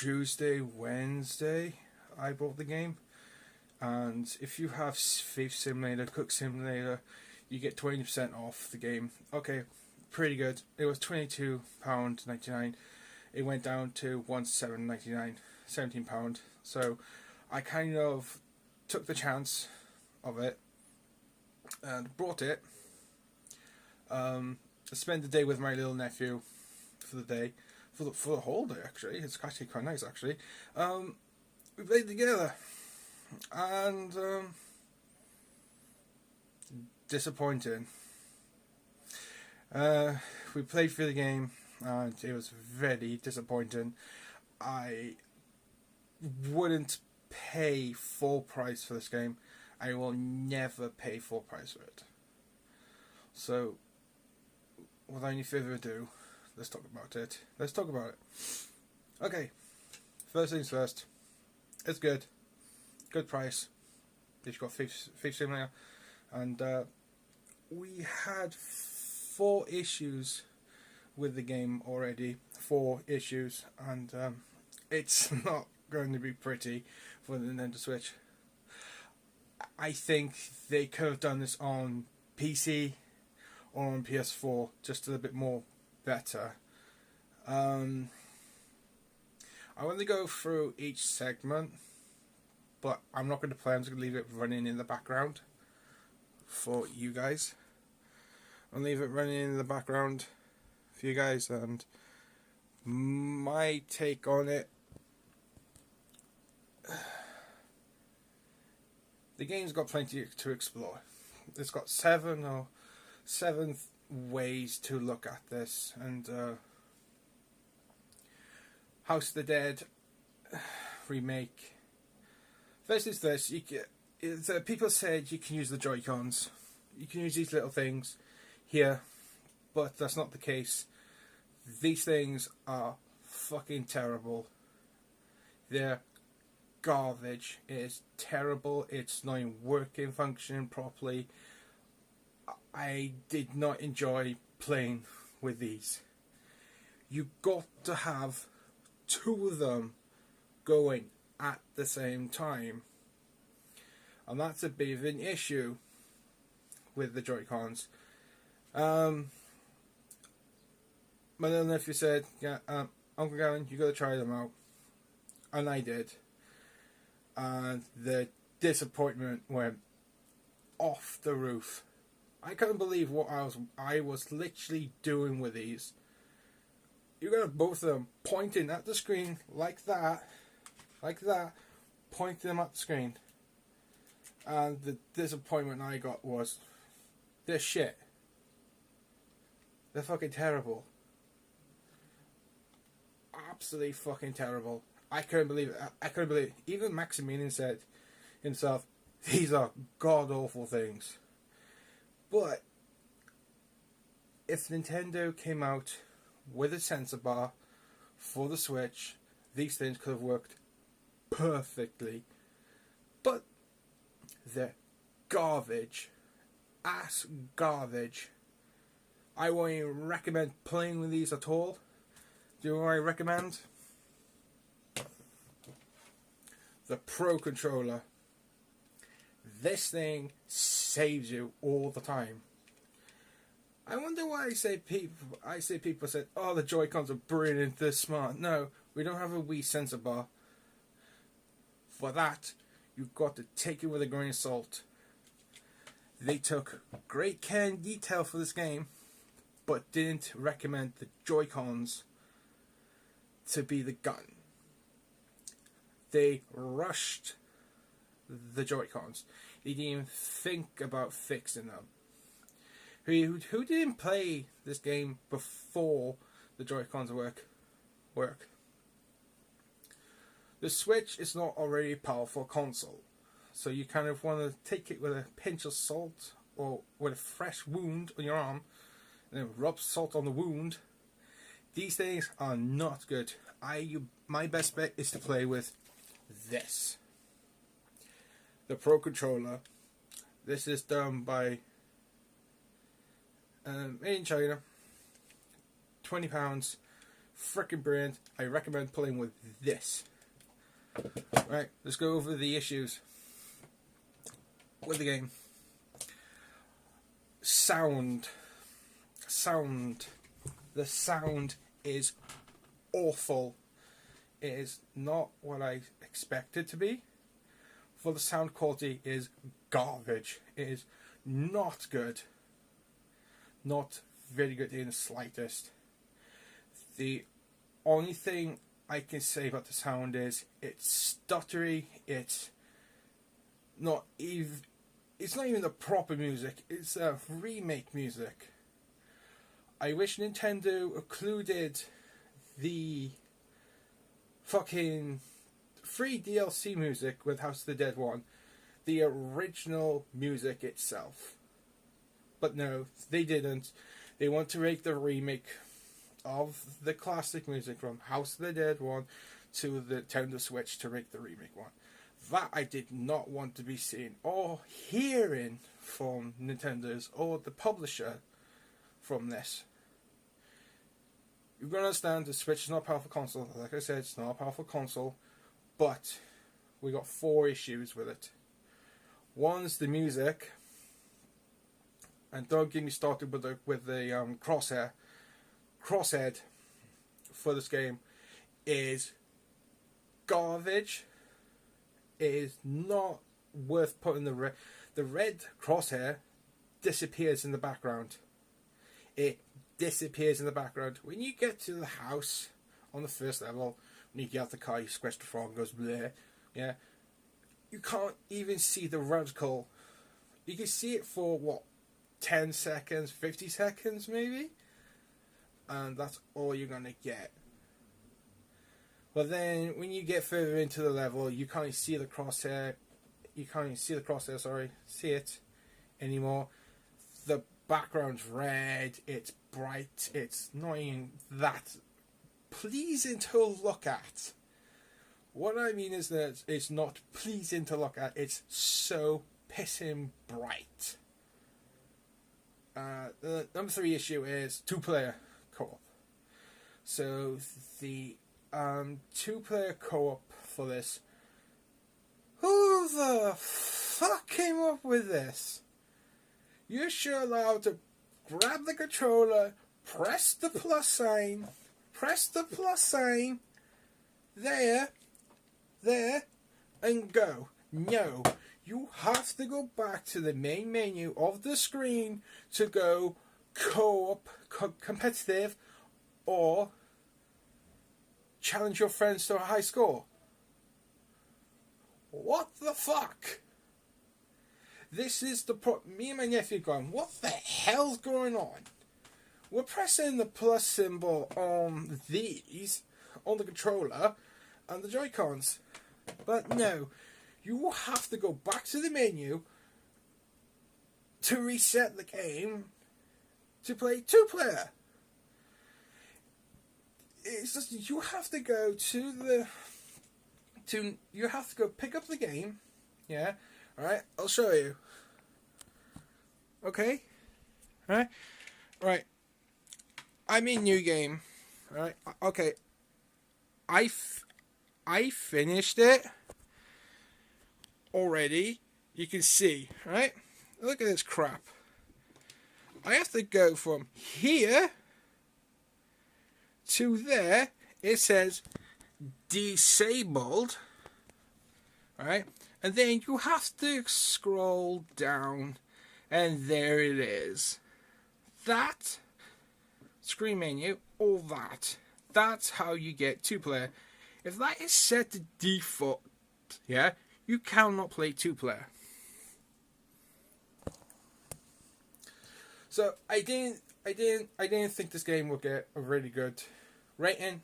Tuesday, Wednesday I bought the game, and if you have Thief Simulator, Cook Simulator, you get 20% off the game. Okay, pretty good. It was £22.99. It went down to £17.99, £17. So I kind of took the chance of it and brought it. I spent the day with my little nephew for the day, for the whole day actually. It's actually quite nice actually. We played together, and disappointing. We played through the game, and it was very disappointing. I wouldn't pay full price for this game. I will never pay full price for it. So, without any further ado, let's talk about it. Okay, first things first. It's good. Good price. You've got Thief Simulator. And we had 4 issues with the game already. 4 issues. And it's not going to be pretty for the Nintendo Switch. I think they could have done this on PC or on PS4 just a little bit more better. I want to go through each segment, but I'm not going to play. I'm just going to leave it running in the background for you guys. I'll leave it running in the background for you guys, and my take on it. The game's got plenty to explore. It's got 7 ways to look at this, and House of the Dead remake. First is this: people said you can use the Joy-Cons, you can use these little things here, but that's not the case. These things are fucking terrible. They're garbage. It is terrible. It's not even working, functioning properly. I did not enjoy playing with these. You got to have 2 of them going at the same time, and that's a bit of an issue with the Joy-Cons. My little nephew said, "Yeah, Uncle Gavin, you got to try them out," and I did. And the disappointment went off the roof. I couldn't believe what I was literally doing with these. You got both of them pointing at the screen like that, pointing them at the screen. And the disappointment I got was, they're shit. They're fucking terrible. Absolutely fucking terrible. I couldn't believe it. Even Maximilian said himself, these are god awful things. But if Nintendo came out with a sensor bar for the Switch, these things could have worked perfectly. But they're garbage. Ass garbage. I won't even recommend playing with these at all. Do you know what I recommend? The Pro Controller. This thing saves you all the time. I wonder why people said, "Oh, the Joy-Cons are brilliant, they're smart." No, we don't have a Wii sensor bar. For that, you've got to take it with a grain of salt. They took great care and detail for this game, but didn't recommend the Joy-Cons to be the gun. They rushed the Joy-Cons. They didn't even think about fixing them. Who didn't play this game before the Joy-Cons work? The Switch is not already a powerful console, so you kind of want to take it with a pinch of salt, or with a fresh wound on your arm, and then rub salt on the wound. These things are not good. My best bet is to play with this. The Pro Controller. This is done by made in China. £20 freaking brilliant. I recommend playing with this. Right, let's go over the issues with the game. Sound. The sound is awful. It is not what I expected to be. For the sound quality is garbage. It is not good. Not very good in the slightest. The only thing I can say about the sound is it's stuttery. It's not even the proper music. It's remake music. I wish Nintendo included the fucking free DLC music with House of the Dead 1, the original music itself. But no, they didn't. They want to make the remake of the classic music from House of the Dead 1 to the Nintendo Switch to make the remake one. That I did not want to be seeing or hearing from Nintendo's or the publisher from this. You're going to understand the Switch is not a powerful console. Like I said, it's not a powerful console. But we got 4 issues with it. One's the music. And don't get me started with the crosshead for this game is garbage. It is not worth putting the red crosshair disappears in the background. It disappears in the background. When you get to the house on the first level, when you get out the car, you scratch the frog and goes bleh. Yeah. You can't even see the reticle. You can see it for what? 10 seconds, 50 seconds maybe? And that's all you're going to get. But then when you get further into the level, you can't even see the crosshair. See it anymore. The background's red, it's bright, it's not even that pleasing to look at. What I mean is that it's not pleasing to look at, it's so pissing bright. The number 3 issue is 2-player co-op. So the 2-player co-op for this. Who the fuck came up with this? You're sure allowed to grab the controller, press the plus sign, there, and go. No, you have to go back to the main menu of the screen to go co-op, competitive, or challenge your friends to a high score. What the fuck? This is me and my nephew going, what the hell's going on? We're pressing the plus symbol on the controller and the Joy-Cons. But no, you have to go back to the menu to reset the game to play 2-player. It's just, you have to go you have to go pick up the game, yeah? Alright, I'll show you. Okay? Alright? Right. I'm in new game. Alright? Okay. I finished it already. You can see, right? Look at this crap. I have to go from here to there. It says disabled. Right? And then you have to scroll down, and there it is. That screen menu, all that. That's how you get 2-player. If that is set to default, yeah, you cannot play 2-player. So I didn't think this game would get a really good rating.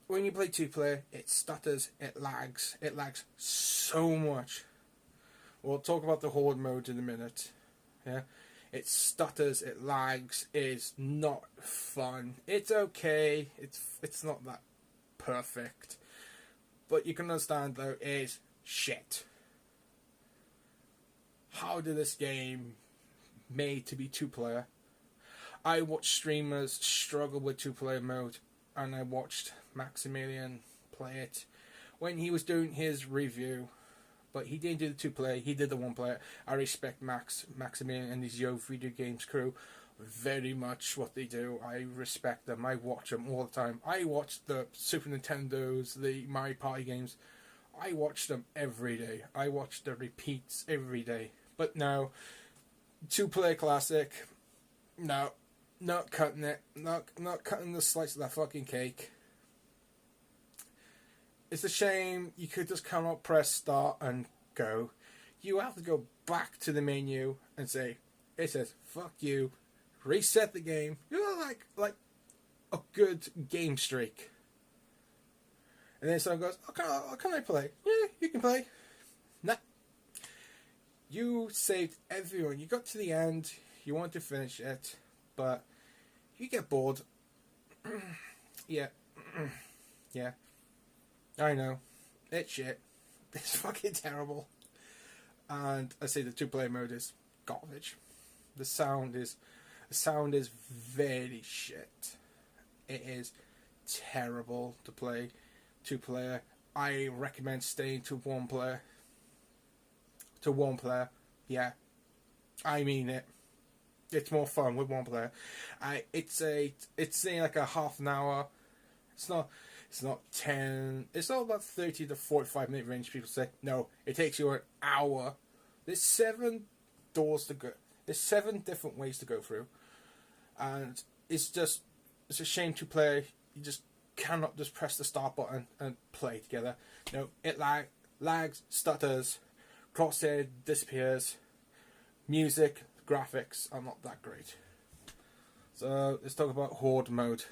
When you play 2-player, it stutters, it lags so much. We'll talk about the Horde Mode in a minute. Yeah, it stutters, it lags, it's not fun. It's okay, it's not that perfect, but you can understand though, it's shit. How did this game made to be 2-player? I watch streamers struggle with two-player mode, and I watched Maximilian play it when he was doing his review. But he didn't do the two-player, he did the one-player. I respect Maximilian and his Yo Video Games crew very much what they do. I respect them. I watch them all the time. I watch the Super Nintendos, the Mario Party games. I watch them every day. I watch the repeats every day. But no, two-player classic, no, not cutting it. Not cutting the slice of that fucking cake. It's a shame. You could just come up, press start, and go. You have to go back to the menu and say, it says, fuck you, reset the game. You're like a good game streak. And then someone goes, oh, can I play? Yeah, you can play. Nah. You saved everyone. You got to the end. You want to finish it. But you get bored. Yeah. Yeah. I know. It's shit. It's fucking terrible. And I say the two-player mode is garbage. The sound is very shit. It is terrible to play two-player. I recommend staying to one player. To one player. Yeah. I mean it. It's more fun with one player. It's like a half an hour. It's not 10. It's not about 30 to 45 minute range. People say no. It takes you an hour. There's 7 doors to go. There's 7 different ways to go through, and it's a shame to play. You just cannot just press the start button and play together. No, it lags, stutters, crosshair disappears. Music, graphics are not that great. So let's talk about Horde Mode.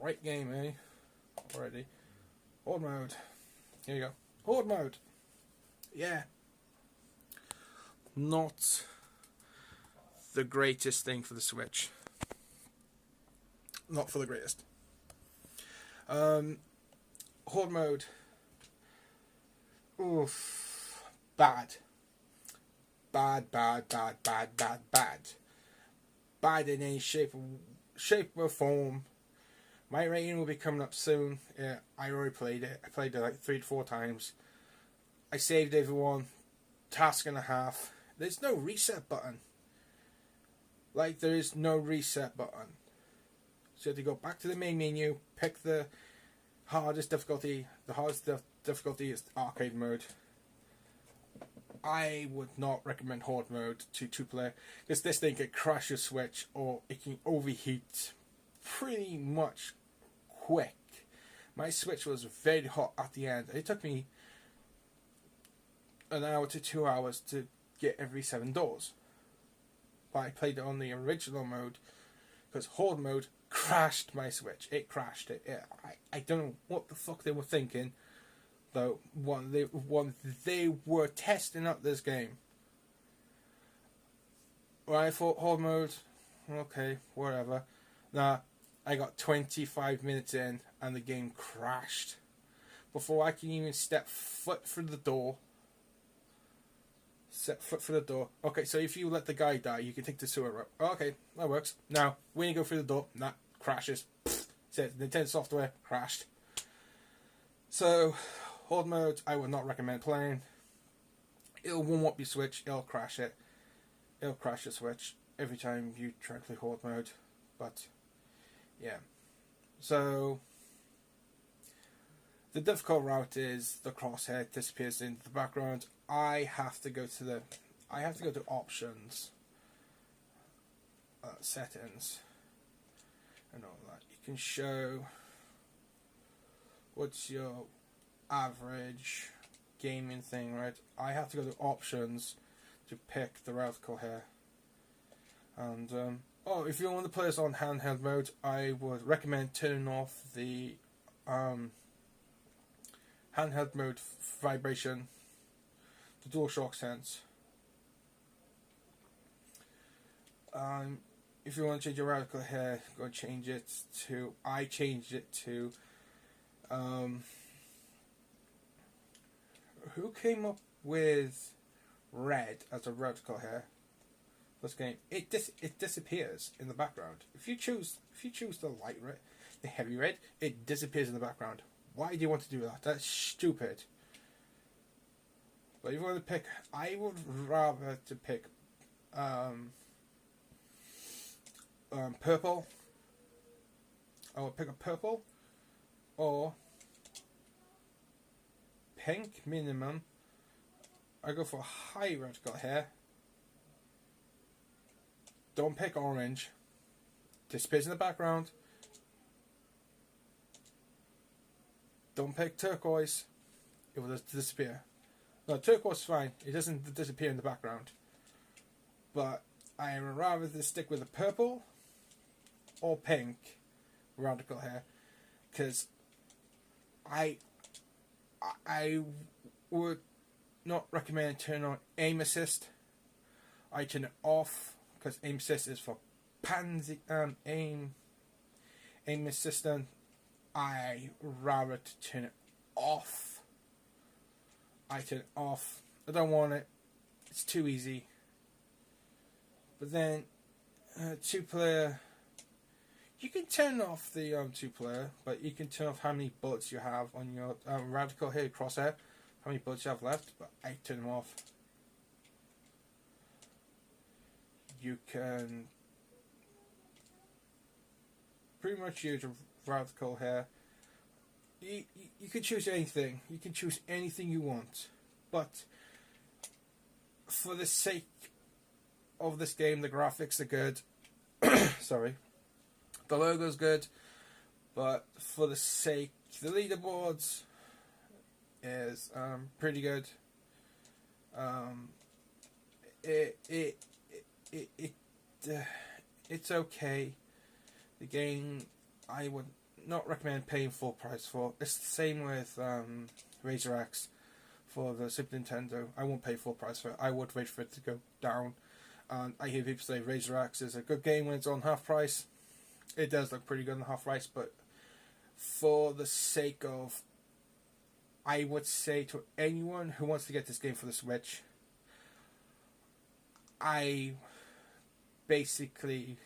Right game, eh? Already. Horde Mode. Here you go. Horde Mode. Yeah. Not the greatest thing for the Switch. Not for the greatest. Horde Mode. Oof. Bad. Bad. Bad in any shape or form. My rating will be coming up soon. Yeah, I already played it. I played it like 3 to 4 times. I saved everyone. Task and a half. There's no reset button. Like, there is no reset button. So you have to go back to the main menu, pick the hardest difficulty. The hardest difficulty is arcade mode. I would not recommend Horde Mode to two-player, because this thing can crash your Switch, or it can overheat pretty much quick. My Switch was very hot at the end. It took me an hour to 2 hours to get every 7 doors. But I played it on the original mode, because Horde Mode crashed my Switch. It crashed it. I don't know what the fuck they were thinking, though. When they were testing out this game. Well, I thought Horde Mode, okay, whatever. Nah, I got 25 minutes in and the game crashed. Before I can even step foot through the door. Okay, so if you let the guy die, you can take the sewer route. Okay, that works. Now, when you go through the door, nah, crashes. Says Nintendo software crashed. So, Horde Mode, I would not recommend playing. It'll warm up your Switch, it'll crash it. It'll crash your Switch every time you try to play Horde Mode. But, yeah. So, the difficult route is the crosshair disappears into the background. I have to go to options, settings, and all that. You can show what's your average gaming thing, right? I have to go to options to pick the reticle here. And if you want to play this on handheld mode, I would recommend turning off the handheld mode vibration, the DualShock Sense. If you want to change your reticle here, go and change it to. I changed it to. Who came up with red as a reticle here? this game, it disappears in the background. If you choose the light red, the heavy red, it disappears in the background. Why do you want to do that? That's stupid. But if you want to pick, I would rather to pick purple. I would pick a purple or pink minimum. I go for high reticle hair. Don't pick orange. Disappears in the background. Don't pick turquoise. It will just disappear. No, turquoise is fine. It doesn't disappear in the background. But I would rather to stick with the purple or pink radical hair, because I would not recommend turning on aim assist. I turn it off because aim assist is for pansy aim assistant. I rather to turn it off. I turn it off. I don't want it. It's too easy. But then 2-player, you can turn off the 2-player, but you can turn off how many bullets you have on your radical hair crosshair, how many bullets you have left. But I turn them off. You can pretty much use radical hair. You can choose anything. You can choose anything you want. But for the sake of this game, the graphics are good. Sorry. The logo's good. But for the sake, the leaderboards is pretty good. It's okay. The game, I would not recommend paying full price for. It's the same with Razor X for the Super Nintendo. I won't pay full price for it. I would wait for it to go down. And I hear people say Razor X is a good game when it's on half price. It does look pretty good on half price, but for the sake of, I would say to anyone who wants to get this game for the Switch, I basically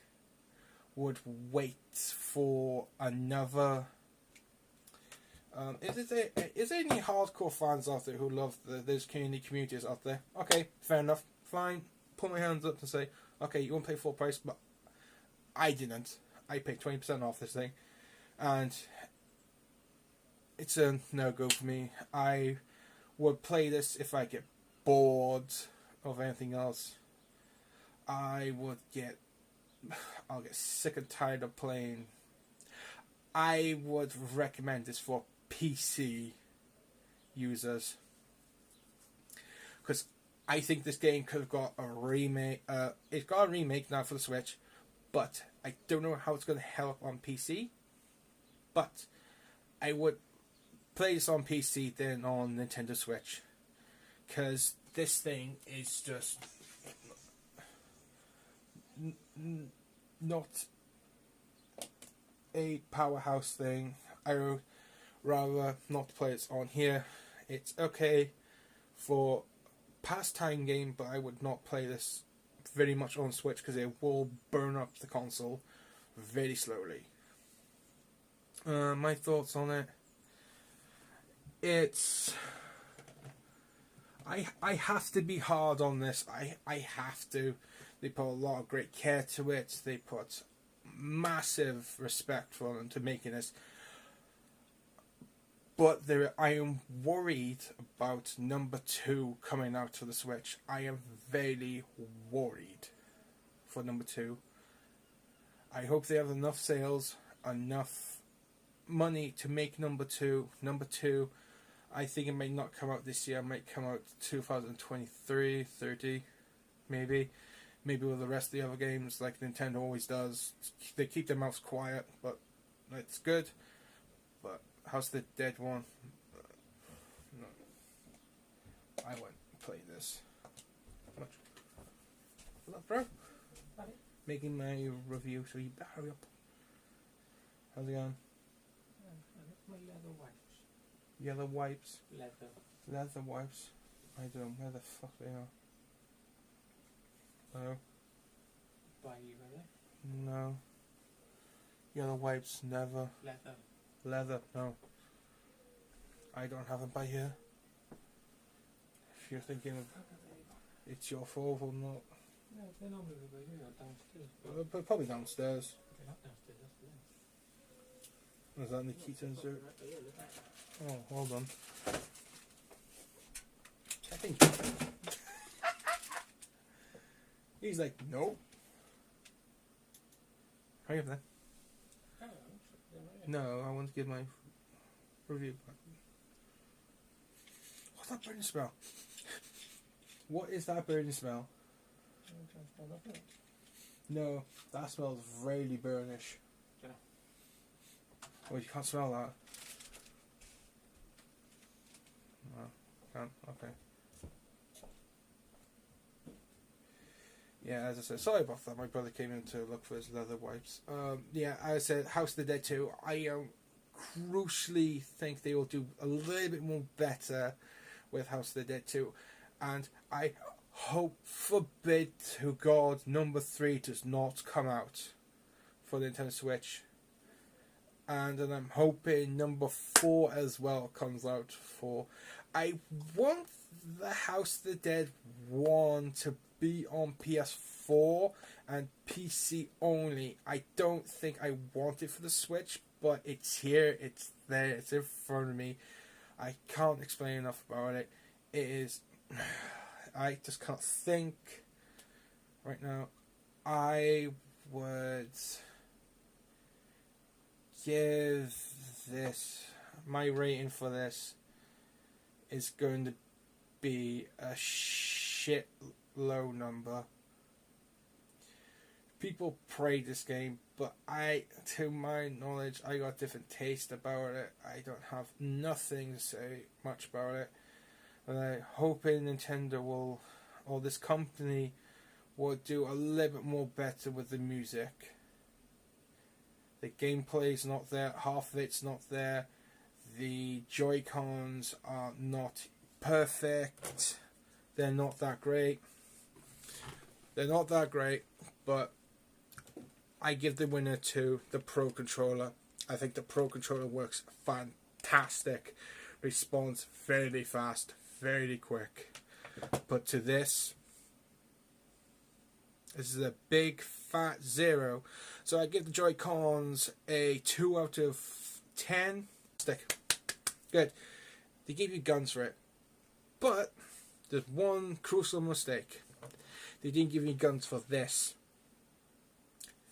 would wait for another. Is there any hardcore fans out there who love those communities out there? Okay, fair enough, fine. Put my hands up and say, okay, you won't pay full price, but I didn't. I paid 20% off this thing, and it's a no-go for me. I would play this if I get bored of anything else. I'll get sick and tired of playing. I would recommend this for PC users, because I think this game could have got a remake. It's got a remake now for the Switch, but I don't know how it's going to help on PC. But I would play this on PC than on Nintendo Switch, because this thing is just not a powerhouse thing. I would rather not play it on here. It's okay for pastime game, but I would not play this very much on Switch because it will burn up the console very slowly. My thoughts on it. It's I have to be hard on this. I have to. They put a lot of great care to it. They put massive respect for them to making this. But I am worried about number 2 coming out to the Switch. I am very worried for number 2. I hope they have enough sales, enough money to make number 2. Number 2, I think it may not come out this year. It might come out 2023, 30, maybe. Maybe with the rest of the other games, like Nintendo always does. They keep their mouths quiet, but it's good. But how's the Dead one? No. I won't play this. Much. Hello, bro. Hi. Making my review, so you better hurry up. How's it going? My leather wipes. Yellow wipes? Leather. Leather wipes? I don't know where the fuck they are. Hello? by you, are they? No. Yellow wipes, never. Leather. Leather, no. I don't have them by here. If you're thinking of it's your fault or not. No, they're normally by you or downstairs. But probably downstairs. They're not downstairs, that's for them. Is that Nikita's? Right by you, look at that. Oh, hold on. I think he's like, nope. Hurry up then. Oh, they're right here. No, I want to give my review back. What's that burning smell? What is that burning smell? I'm trying to smell nothing. No, that smells really burnish. Yeah. Oh, you can't smell that. No, can't. Okay. Yeah, as I said, sorry about that. My brother came in to look for his leather wipes. Yeah, as I said, House of the Dead 2, I crucially think they will do a little bit more better with House of the Dead 2. And I hope, forbid to God, number 3 does not come out for the Nintendo Switch. And then I'm hoping number 4 as well comes out for... I want the House of the Dead 1 to be on PS4 and PC only. I don't think I want it for the Switch, but it's here, it's there, it's in front of me. I can't explain enough about it. It is... I just can't think right now. I would give this... My rating for this is going to be a shit low number. People praise this game, but to my knowledge, I got different taste about it. I don't have nothing to say much about it. And I'm hoping Nintendo will, or this company, will do a little bit more better with the music. The gameplay's not there, half of it's not there. The Joy-Cons are not perfect. They're not that great. They're not that great, but I give the winner to the Pro Controller. I think the Pro Controller works fantastic. Responds very fast, very quick. But to this is a big fat 0. So I give the Joy-Cons a 2 out of 10. Stick. Good. They give you guns for it. But there's one crucial mistake. They didn't give me guns for this.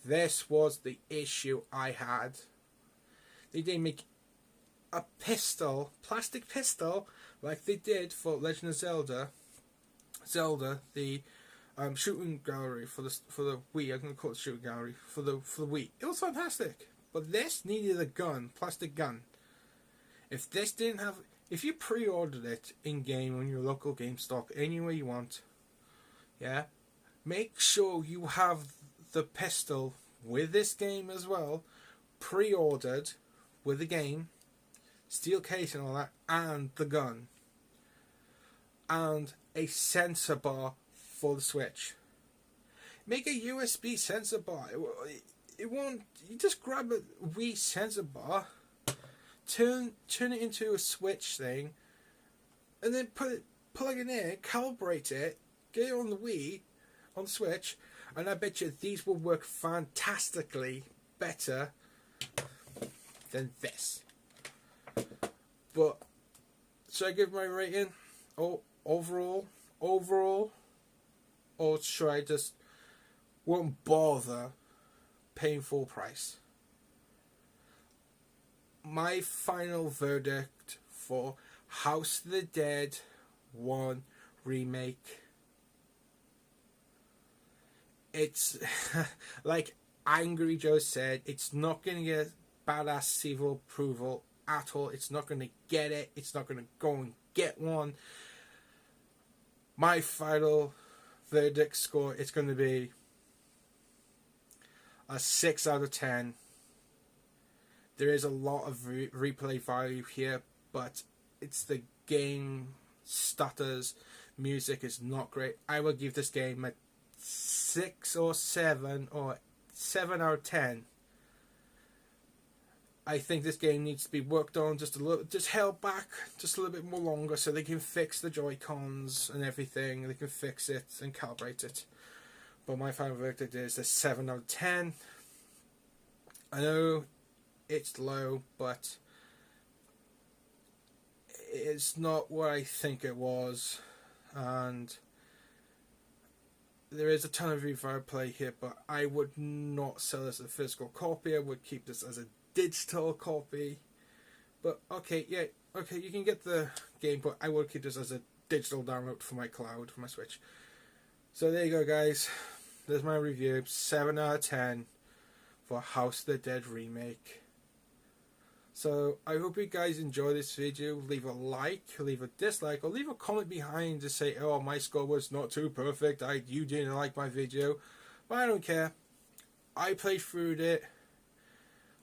This was the issue I had. They didn't make a pistol, plastic pistol, like they did for Legend of Zelda. Zelda, the shooting gallery for the Wii. I'm gonna call it shooting gallery for the Wii. It was fantastic, but this needed a gun, plastic gun. If this didn't have, if you pre-ordered it in game on your local GameStop, anywhere you want, yeah, make sure you have the pistol with this game as well, pre-ordered with the game, steel case and all that, and the gun, and a sensor bar for the Switch. Make a USB sensor bar. It won't. You just grab a Wii sensor bar, turn it into a Switch thing, and then plug it in, calibrate it, get it on the Wii, on the Switch, and I bet you these will work fantastically better than this. But should I give my rating? Overall, or should I just won't bother paying full price? My final verdict for House of the Dead 1 remake. It's like Angry Joe said, it's not going to get badass civil approval at all. It's not going to get it. It's not going to go and get one. My final verdict score, it's going to be a 6 out of 10. There is a lot of replay value here, but it's the game stutters. Music is not great. I will give this game a 6 or 7 or 7 out of 10. I think this game needs to be worked on just a little, just held back just a little bit more longer so they can fix the Joy-Cons and everything. They can fix it and calibrate it. But my final verdict is a 7 out of 10. I know it's low, but it's not what I think it was. And there is a ton of reverb play here, but I would not sell this as a physical copy. I would keep this as a digital copy. But okay, yeah, okay, you can get the game, but I would keep this as a digital download for my cloud, for my Switch. So there you go, guys. There's my review. 7 out of 10 for House of the Dead Remake. So I hope you guys enjoy this video. Leave a like, leave a dislike, or leave a comment behind to say, oh, my score was not too perfect, you didn't like my video. But I don't care. I played through it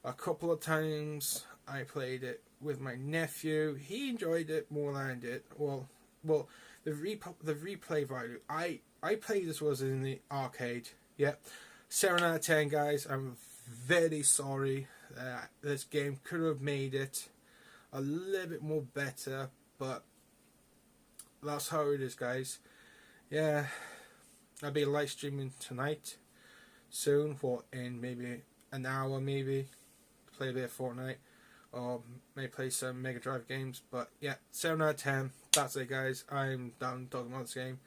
a couple of times. I played it with my nephew. He enjoyed it more than I did. Well, the replay value. I played this was in the arcade. Yeah, 7 out of 10, guys. I'm very sorry. This game could have made it a little bit more better, but that's how it is, guys. Yeah, I'll be live streaming tonight, soon, in maybe an hour, maybe play a bit of Fortnite, or maybe play some Mega Drive games. But yeah, 7 out of 10. That's it, guys. I'm done talking about this game,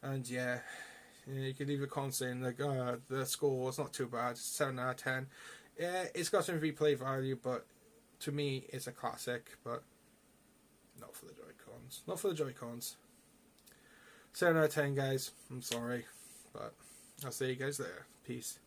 and yeah. You can leave a comment saying like, the score was not too bad, 7 out of 10. Yeah, it's got some replay value, but to me, it's a classic, but not for the Joy-Cons. Not for the Joy-Cons. 7 out of 10, guys. I'm sorry, but I'll see you guys later. Peace.